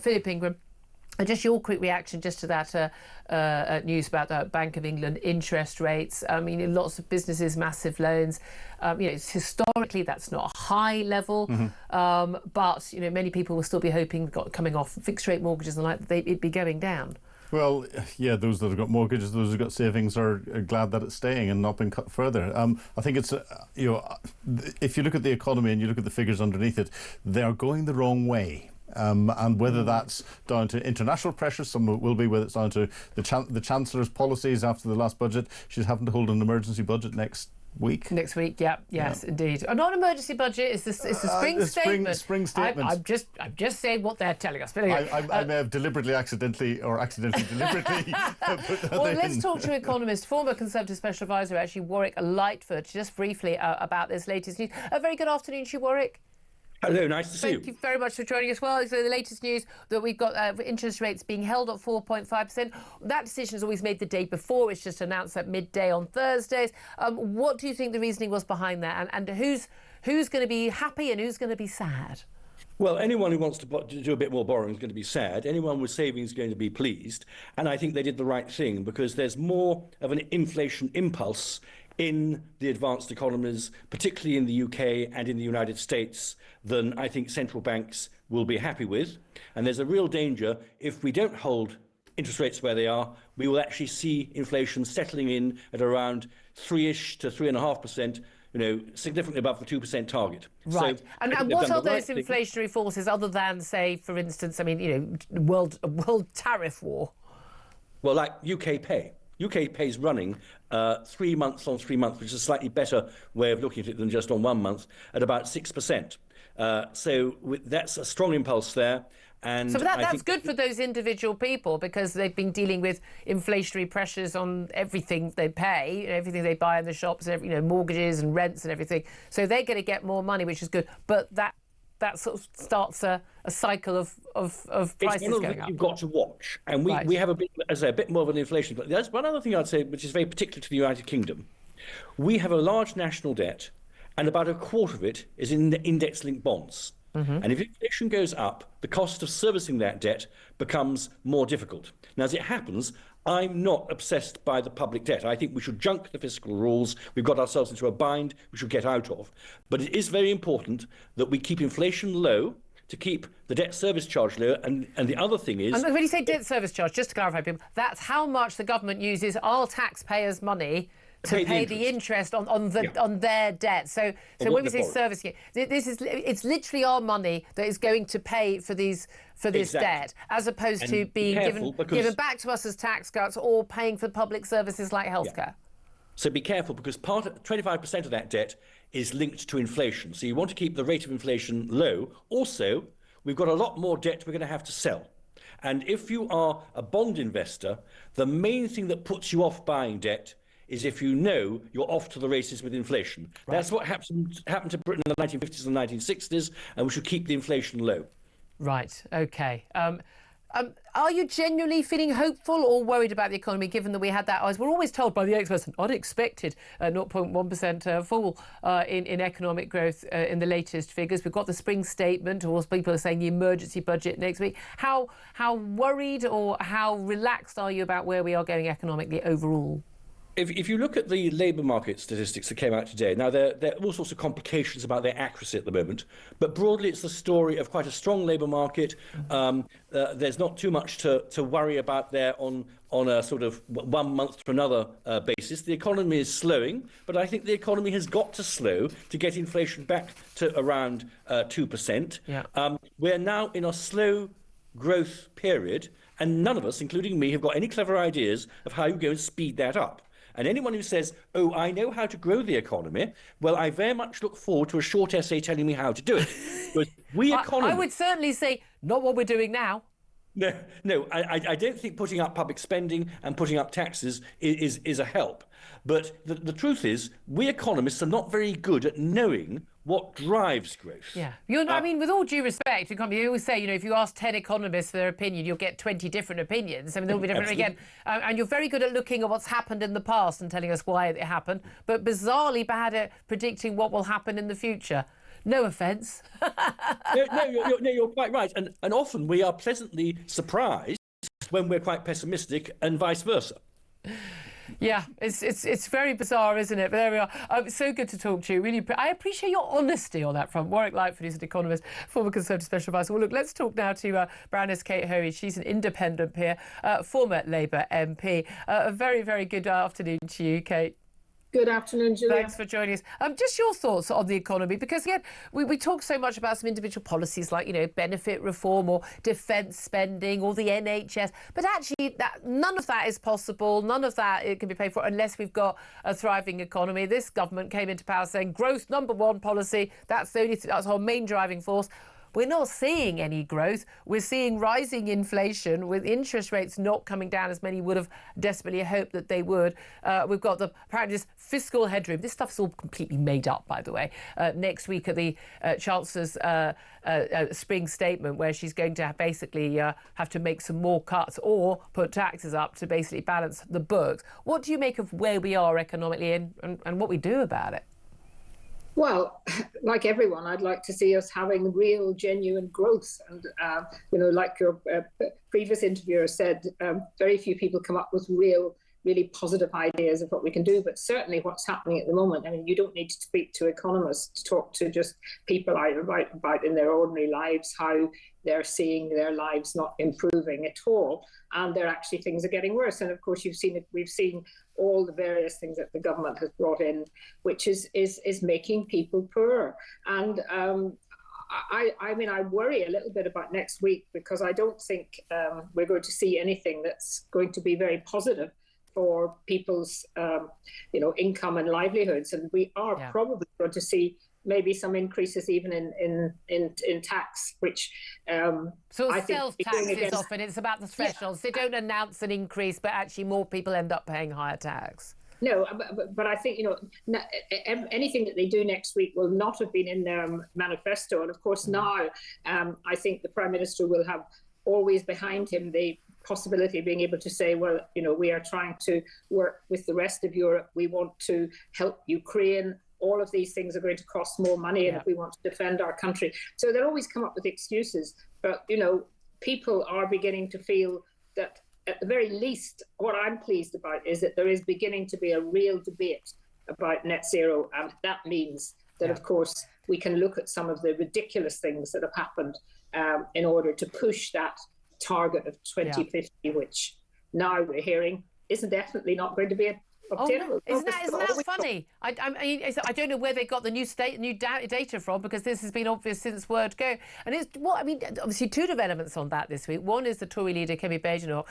Philip Ingram. And just your quick reaction just to that news about the Bank of England interest rates. I mean, lots of businesses, massive loans. It's historically, that's not a high level. But, many people will still be hoping, coming off fixed rate mortgages and like it'd be going down. Well, yeah, those that have got mortgages, those who've got savings are glad that it's staying and not been cut further. I think it's, if you look at the economy and you look at the figures underneath it, they are going the wrong way. And whether that's down to international pressure, some will be, whether it's down to the Chancellor's policies after the last budget. She's having to hold an emergency budget next week. Next week, yes, indeed. Not an emergency budget. It's the spring statement. Spring statement. I'm just saying what they're telling us. But anyway, I may have accidentally deliberately. Well, let's talk to economist, former Conservative Special Advisor, actually Warwick Lightfoot, just briefly about this latest news. A very good afternoon to you, Warwick. Hello, nice to see you. Thank you very much for joining us. Well, so the latest news that we've got interest rates being held at 4.5%. That decision is always made the day before. It's just announced at midday on Thursdays. What do you think the reasoning was behind that? And who's going to be happy and who's going to be sad? Well, anyone who wants to do a bit more borrowing is going to be sad. Anyone with savings is going to be pleased. And I think they did the right thing because there's more of an inflation impulse in the advanced economies, particularly in the UK and in the United States, than I think central banks will be happy with. And there's a real danger if we don't hold interest rates where they are, we will actually see inflation settling in at around 3-ish to 3.5%, significantly above the 2% target. Right. So, and what are those inflationary forces other than, say, for instance, world tariff war? Well, like UK pay. UK pay is running 3 months on 3 months, which is a slightly better way of looking at it than just on 1 month, at about 6%. That's a strong impulse there. And so that's good for those individual people because they've been dealing with inflationary pressures on everything they pay, everything they buy in the shops, mortgages and rents and everything. So they're going to get more money, which is good. But that sort of starts a cycle of prices going up. You've got to watch, and we have a bit more of an inflation. But there's one other thing I'd say, which is very particular to the United Kingdom. We have a large national debt, and about a quarter of it is in the index-linked bonds. And if inflation goes up, the cost of servicing that debt becomes more difficult. Now, as it happens, I'm not obsessed by the public debt. I think we should junk the fiscal rules. We've got ourselves into a bind we should get out of. But it is very important that we keep inflation low, to keep the debt service charge low. And the other thing is... And when you say debt service charge, just to clarify, people, that's how much the government uses our taxpayers' money to pay the interest on their debt. So when we say service, it's literally our money that is going to pay for this debt, as opposed to being given back to us as tax cuts or paying for public services like healthcare. Yeah. So be careful, because 25% of that debt is linked to inflation. So you want to keep the rate of inflation low. Also, we've got a lot more debt we're going to have to sell. And if you are a bond investor, the main thing that puts you off buying debt is if you know you're off to the races with inflation. Right. That's what happened to Britain in the 1950s and 1960s, and we should keep the inflation low. Right, OK. Are you genuinely feeling hopeful or worried about the economy, given that we had that, as we're always told by the experts, an unexpected 0.1% fall in economic growth in the latest figures? We've got the spring statement, or as people are saying, the emergency budget next week. How worried or how relaxed are you about where we are going economically overall? If you look at the labour market statistics that came out today, now there are all sorts of complications about their accuracy at the moment, but broadly it's the story of quite a strong labour market. There's not too much to worry about there on a sort of 1 month to another basis. The economy is slowing, but I think the economy has got to slow to get inflation back to around 2%. Yeah. We're now in a slow growth period, and none of us, including me, have got any clever ideas of how you go and speed that up. And anyone who says, oh, I know how to grow the economy, well, I very much look forward to a short essay telling me how to do it. Because I would certainly say, not what we're doing now. No, I don't think putting up public spending and putting up taxes is a help. But the truth is, we economists are not very good at knowing what drives growth. Yeah. I mean, with all due respect, you always say, if you ask 10 economists for their opinion, you'll get 20 different opinions. I mean, they'll be different again. And you're very good at looking at what's happened in the past and telling us why it happened, but bizarrely bad at predicting what will happen in the future. No offence. No, you're quite right. And often we are pleasantly surprised when we're quite pessimistic and vice versa. Yeah, it's very bizarre, isn't it? But there we are. It's so good to talk to you. Really, I appreciate your honesty on that front. Warwick Lightfoot, who's an economist, former Conservative Special Advisor. Well, look, let's talk now to Baroness Kate Hoey. She's an independent peer, former Labour MP. A very, very good afternoon to you, Kate. Good afternoon, Julia. Thanks for joining us. Just your thoughts on the economy, because again, we talk so much about some individual policies like, benefit reform or defence spending or the NHS, but actually none of that is possible. None of that it can be paid for unless we've got a thriving economy. This government came into power saying growth #1 policy. That's our main driving force. We're not seeing any growth. We're seeing rising inflation with interest rates not coming down as many would have desperately hoped that they would. We've got apparently this fiscal headroom. This stuff's all completely made up, by the way. Next week at the Chancellor's spring statement, where she's going to basically have to make some more cuts or put taxes up to basically balance the books. What do you make of where we are economically and what we do about it? Well, like everyone, I'd like to see us having real, genuine growth. And, like your previous interviewer said, very few people come up with really positive ideas of what we can do. But certainly what's happening at the moment, I mean, you don't need to speak to economists to talk to just people I write about in their ordinary lives, how they're seeing their lives not improving at all. And things are getting worse. And of course, we've seen all the various things that the government has brought in, which is making people poorer. And I worry a little bit about next week, because I don't think we're going to see anything that's going to be very positive for people's income and livelihoods. And we are probably going to see maybe some increases even in tax, which so I think sales taxes often it's about the thresholds. They don't announce an increase, but actually more people end up paying higher tax. No, but I think anything that they do next week will not have been in their manifesto. And of course now, I think the Prime Minister will have always behind him the possibility of being able to say, well, we are trying to work with the rest of Europe. We want to help Ukraine. All of these things are going to cost more money, and if we want to defend our country. So they'll always come up with excuses. But, people are beginning to feel that, at the very least, what I'm pleased about is that there is beginning to be a real debate about net zero. And that means that, of course, we can look at some of the ridiculous things that have happened in order to push that target of 2050, which now we're hearing isn't definitely not going to be obtainable. Isn't that funny? I don't know where they got the new data from, because this has been obvious since word go. And obviously two developments on that this week. One is the Tory leader Kemi Badenoch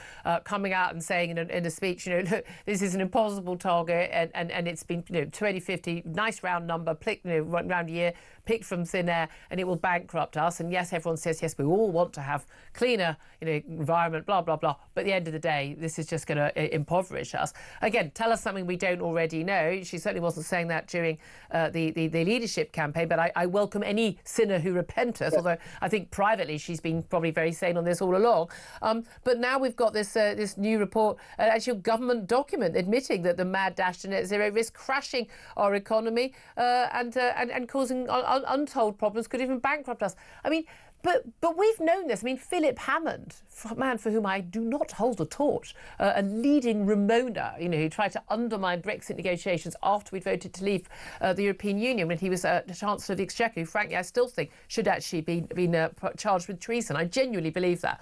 coming out and saying in a speech, look, this is an impossible target, and it's been 2050, nice round number, round year, picked from thin air, and it will bankrupt us. And yes, everyone says yes, we all want to have cleaner environment, blah blah blah. But at the end of the day, this is just going to impoverish us. Again, tell us something we don't already know. She certainly wasn't saying that during the leadership campaign, but I welcome any sinner who repenteth, although I think privately she's been probably very sane on this all along. But now we've got this new report, actually a government document admitting that the mad dash to net zero risk crashing our economy and causing untold problems, could even bankrupt us. I mean, But we've known this. I mean, Philip Hammond, a man for whom I do not hold a torch, a leading Remoaner, who tried to undermine Brexit negotiations after we'd voted to leave the European Union when he was the Chancellor of the Exchequer, who, frankly, I still think should actually be charged with treason. I genuinely believe that.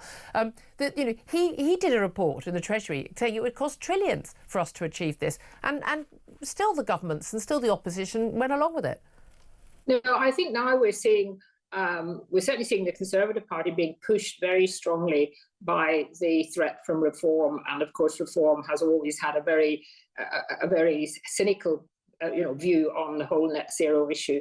He did a report in the Treasury saying it would cost trillions for us to achieve this, and still the governments and still the opposition went along with it. No, I think now we're certainly seeing the Conservative Party being pushed very strongly by the threat from reform, and of course, reform has always had a very cynical, view on the whole net zero issue.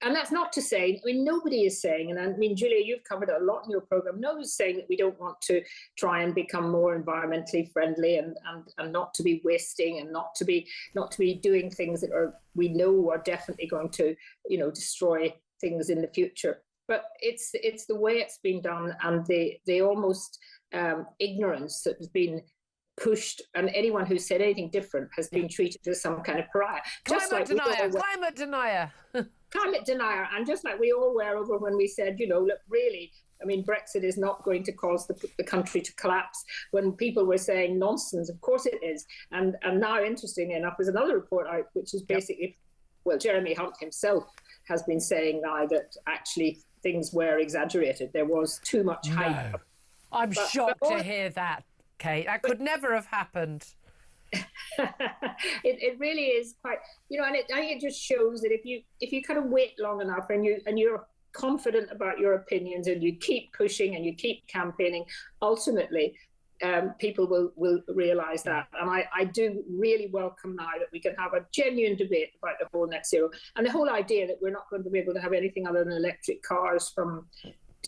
And that's not to say, nobody is saying, and Julia, you've covered a lot in your programme, nobody's saying that we don't want to try and become more environmentally friendly and not to be wasting and not to be doing things that we know are definitely going to, destroy things in the future. But it's the way it's been done, and the almost ignorance that has been pushed, and anyone who said anything different has been treated as some kind of pariah. Climate denier. climate denier, and just like we all were over when we said, look, really, I mean, Brexit is not going to cause the country to collapse. When people were saying nonsense, of course it is. And now, interestingly enough, there's another report out, which is basically, well, Jeremy Hunt himself has been saying now that actually things were exaggerated. There was too much hype. No. I'm shocked to hear that, Kate. That could never have happened. It really is quite, and I think it just shows that if you kind of wait long enough and you're confident about your opinions and you keep pushing and you keep campaigning, ultimately people will realise that. And I do really welcome now that we can have a genuine debate about the whole net zero and the whole idea that we're not going to be able to have anything other than electric cars from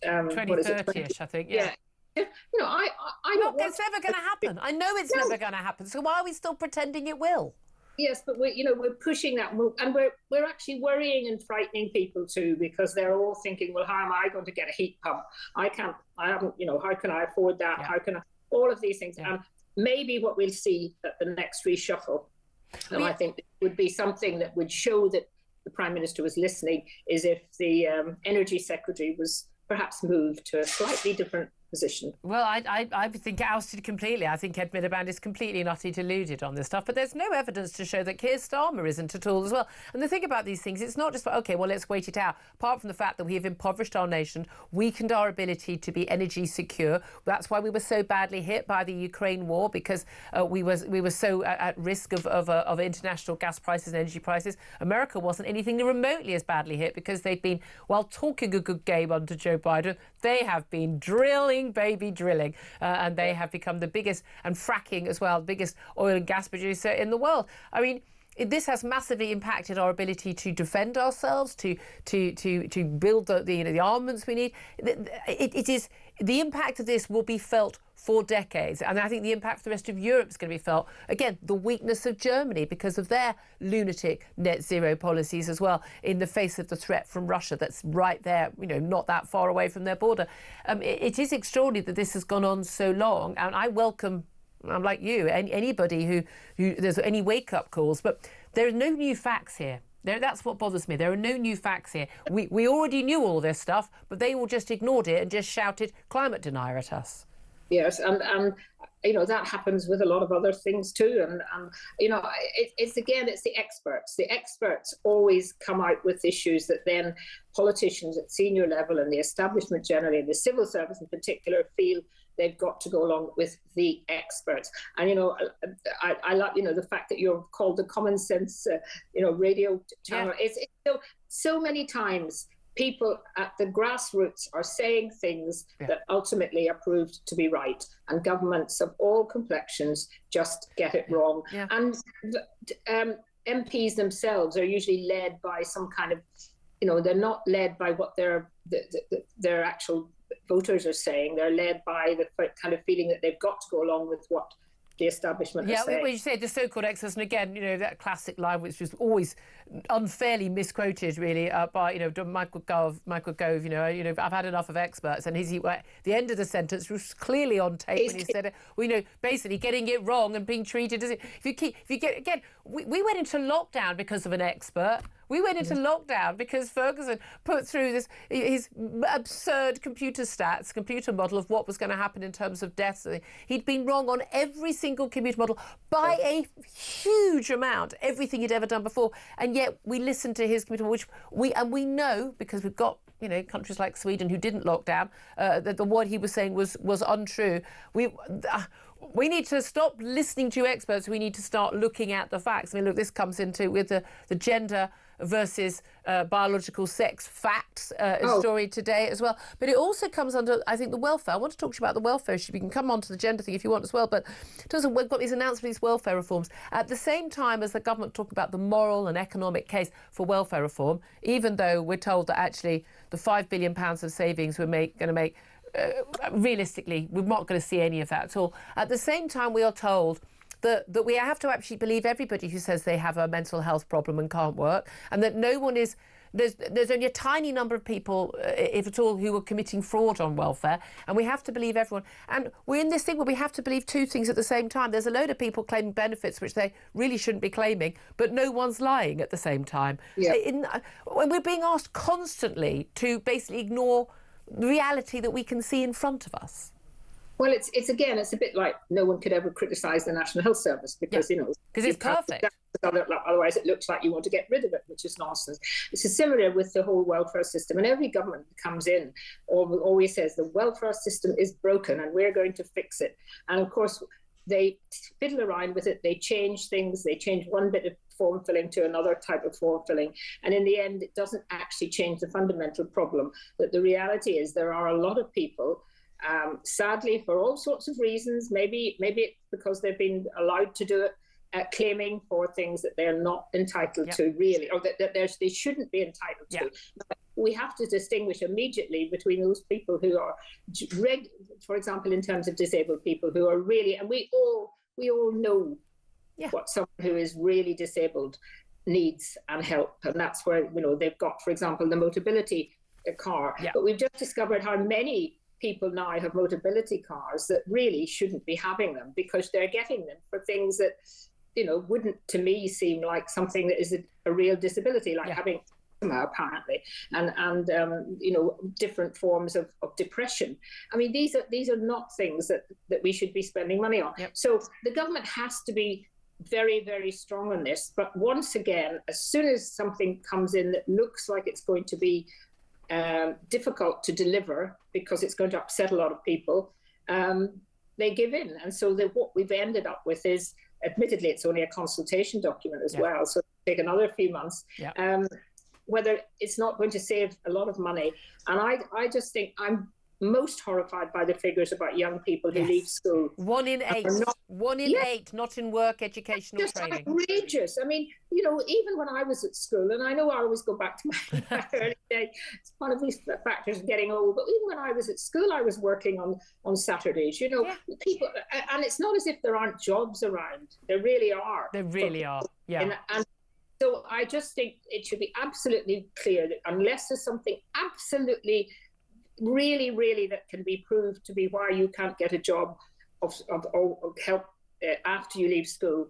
2030-ish, I think. Yeah. It's never going to happen. I know it's never going to happen. So why are we still pretending it will? Yes, but we're pushing that, and we're actually worrying and frightening people too, because they're all thinking, well, how am I going to get a heat pump? I haven't, how can I afford that? Yeah. How can I? All of these things. Yeah. And maybe what we'll see at the next reshuffle, and I think it would be something that would show that the Prime Minister was listening, is if the Energy Secretary was perhaps moved to a slightly different position. Well, I think ousted completely. I think Ed Miliband is completely and utterly deluded on this stuff, but there's no evidence to show that Keir Starmer isn't at all as well. And the thing about these things, it's not just, OK, well, let's wait it out. Apart from the fact that we have impoverished our nation, weakened our ability to be energy secure. That's why we were so badly hit by the Ukraine war, because we were so at risk of international gas prices and energy prices. America wasn't anything remotely as badly hit because they've been, while talking a good game under Joe Biden, they have been drilling, and they have become the biggest, and fracking as well, the biggest oil and gas producer in the world. I mean, this has massively impacted our ability to defend ourselves, to build the armaments we need. It is, the impact of this will be felt for decades, and I think the impact for the rest of Europe is going to be felt. Again, the weakness of Germany because of their lunatic net zero policies as well, in the face of the threat from Russia that's right there, not that far away from their border. It is extraordinary that this has gone on so long, and I welcome, I'm like you, anybody who there's any wake-up calls, but there are no new facts here. That's what bothers me. There are no new facts here. We already knew all this stuff, but they all just ignored it and just shouted climate denier at us. Yes, and that happens with a lot of other things too. And it's the experts. The experts always come out with issues that then politicians at senior level and the establishment generally, and the civil service in particular, feel they've got to go along with the experts. And I like the fact that you're called the common sense radio channel. Yeah. It's so many times people at the grassroots are saying things that ultimately are proved to be right, and governments of all complexions just get it wrong. Yeah. And MPs themselves are usually led by some kind of, they're not led by what their actual voters are saying. They're led by the kind of feeling that they've got to go along with what the establishment is saying. Yeah, when you say the so-called experts, and again, that classic line which was always unfairly misquoted, really, by Michael Gove. I've had enough of experts, and the end of the sentence was clearly on tape when he said it. Basically getting it wrong and being treated as we went into lockdown because of an expert. We went into lockdown because Ferguson put through his absurd computer model of what was going to happen in terms of deaths. He'd been wrong on every single computer model by a huge amount, everything he'd ever done before. And yet we listened to his computer model, which we know, because we've got countries like Sweden who didn't lock down, that what he was saying was untrue. We need to stop listening to experts. We need to start looking at the facts. I mean, look, this comes into with the gender versus biological sex facts story today as well. But it also comes under, I think, the welfare. I want to talk to you about the welfare issue. We can come on to the gender thing if you want as well. But we've got these announcements, these welfare reforms. At the same time as the government talking about the moral and economic case for welfare reform, even though we're told that actually the £5 billion of savings we're going to make, realistically, we're not going to see any of that at all. At the same time, we are told that we have to actually believe everybody who says they have a mental health problem and can't work, and that no one is there's only a tiny number of people, if at all, who are committing fraud on welfare, and we have to believe everyone. And we're in this thing where we have to believe two things at the same time. There's a load of people claiming benefits which they really shouldn't be claiming, but no one's lying at the same time. Yeah. When we're being asked constantly to basically ignore the reality that we can see in front of us. Well, it's again, it's a bit like no one could ever criticise the National Health Service because, because it's perfect. Otherwise, it looks like you want to get rid of it, which is nonsense. It's similar with the whole welfare system. And every government that comes in always says the welfare system is broken and we're going to fix it. And of course, they fiddle around with it. They change things. They change one bit of form filling to another type of form filling. And in the end, it doesn't actually change the fundamental problem. That the reality is there are a lot of people, sadly, for all sorts of reasons, maybe it's because they've been allowed to do it, claiming for things that they're not entitled to, really, or that they shouldn't be entitled to. But we have to distinguish immediately between those people who are, for example, in terms of disabled people who are really, and we all know what someone who is really disabled needs and help, and that's where they've got, for example, the Motability car. But we've just discovered how many people now have Motability cars that really shouldn't be having them because they're getting them for things that wouldn't to me seem like something that is a real disability, like having asthma apparently, and different forms of depression. I mean, these are not things that we should be spending money on. So the government has to be very, very strong on this. But once again, as soon as something comes in that looks like it's going to be difficult to deliver because it's going to upset a lot of people, they give in. And so what we've ended up with is, admittedly, it's only a consultation document as well, so it'll take another few months, whether it's not going to save a lot of money. And I just think I'm most horrified by the figures about young people who leave school. 1 in 8. 1 in 8 not in work, education or training. Outrageous. I mean, even when I was at school, and I know I always go back to my early days, it's one of these factors of getting old, but even when I was at school, I was working on Saturdays, people, and it's not as if there aren't jobs around. There really are. There really are, And so I just think it should be absolutely clear that unless there's something absolutely really, really that can be proved to be why you can't get a job of help after you leave school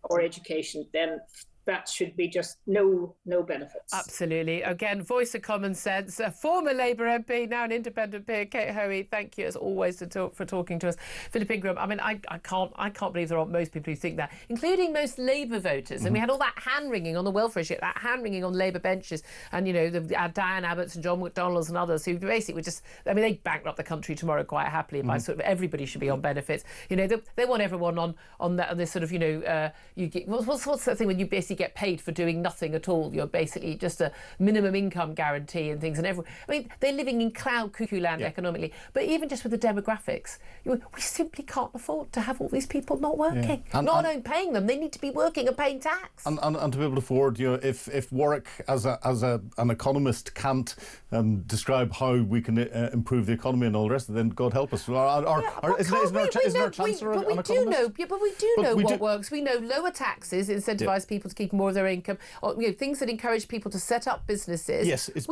or education, then that should be just no benefits. Absolutely. Again, voice of common sense. A former Labour MP, now an independent peer, Kate Hoey. Thank you as always for talking to us. Philip Ingram. I mean, I can't believe there aren't most people who think that, including most Labour voters. And we had all that hand wringing on the welfare issue, that hand wringing on Labour benches, and Diane Abbotts and John McDonnells and others who basically were just, I mean, they bankrupt the country tomorrow quite happily by sort of everybody should be on benefits. They want everyone on this sort of you get what's that thing when you basically get paid for doing nothing at all? You're basically just a minimum income guarantee and things. And I mean, they're living in cloud cuckoo land economically. But even just with the demographics, we simply can't afford to have all these people not working. Not only paying them, they need to be working and paying tax. And to be able to afford, if Warwick as an economist can't describe how we can improve the economy and all the rest of it, then God help us. Isn't our Chancellor an economist? But we do know what works. We know lower taxes incentivise people to keep more of their income, or things that encourage people to set up businesses. Yes, it's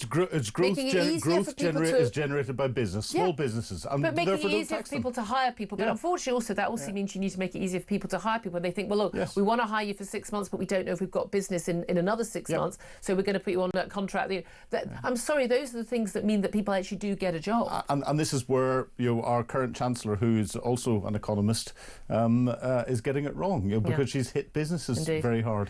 growth is generated by business, small businesses, and but making it easier for people to hire people. But unfortunately, also that means you need to make it easier for people to hire people. And they think, well, look, we want to hire you for 6 months, but we don't know if we've got business in another 6 months, so we're going to put you on that contract. I'm sorry, those are the things that mean that people actually do get a job. And this is where our current Chancellor, who is also an economist, is getting it wrong, because she's hit businesses very hard.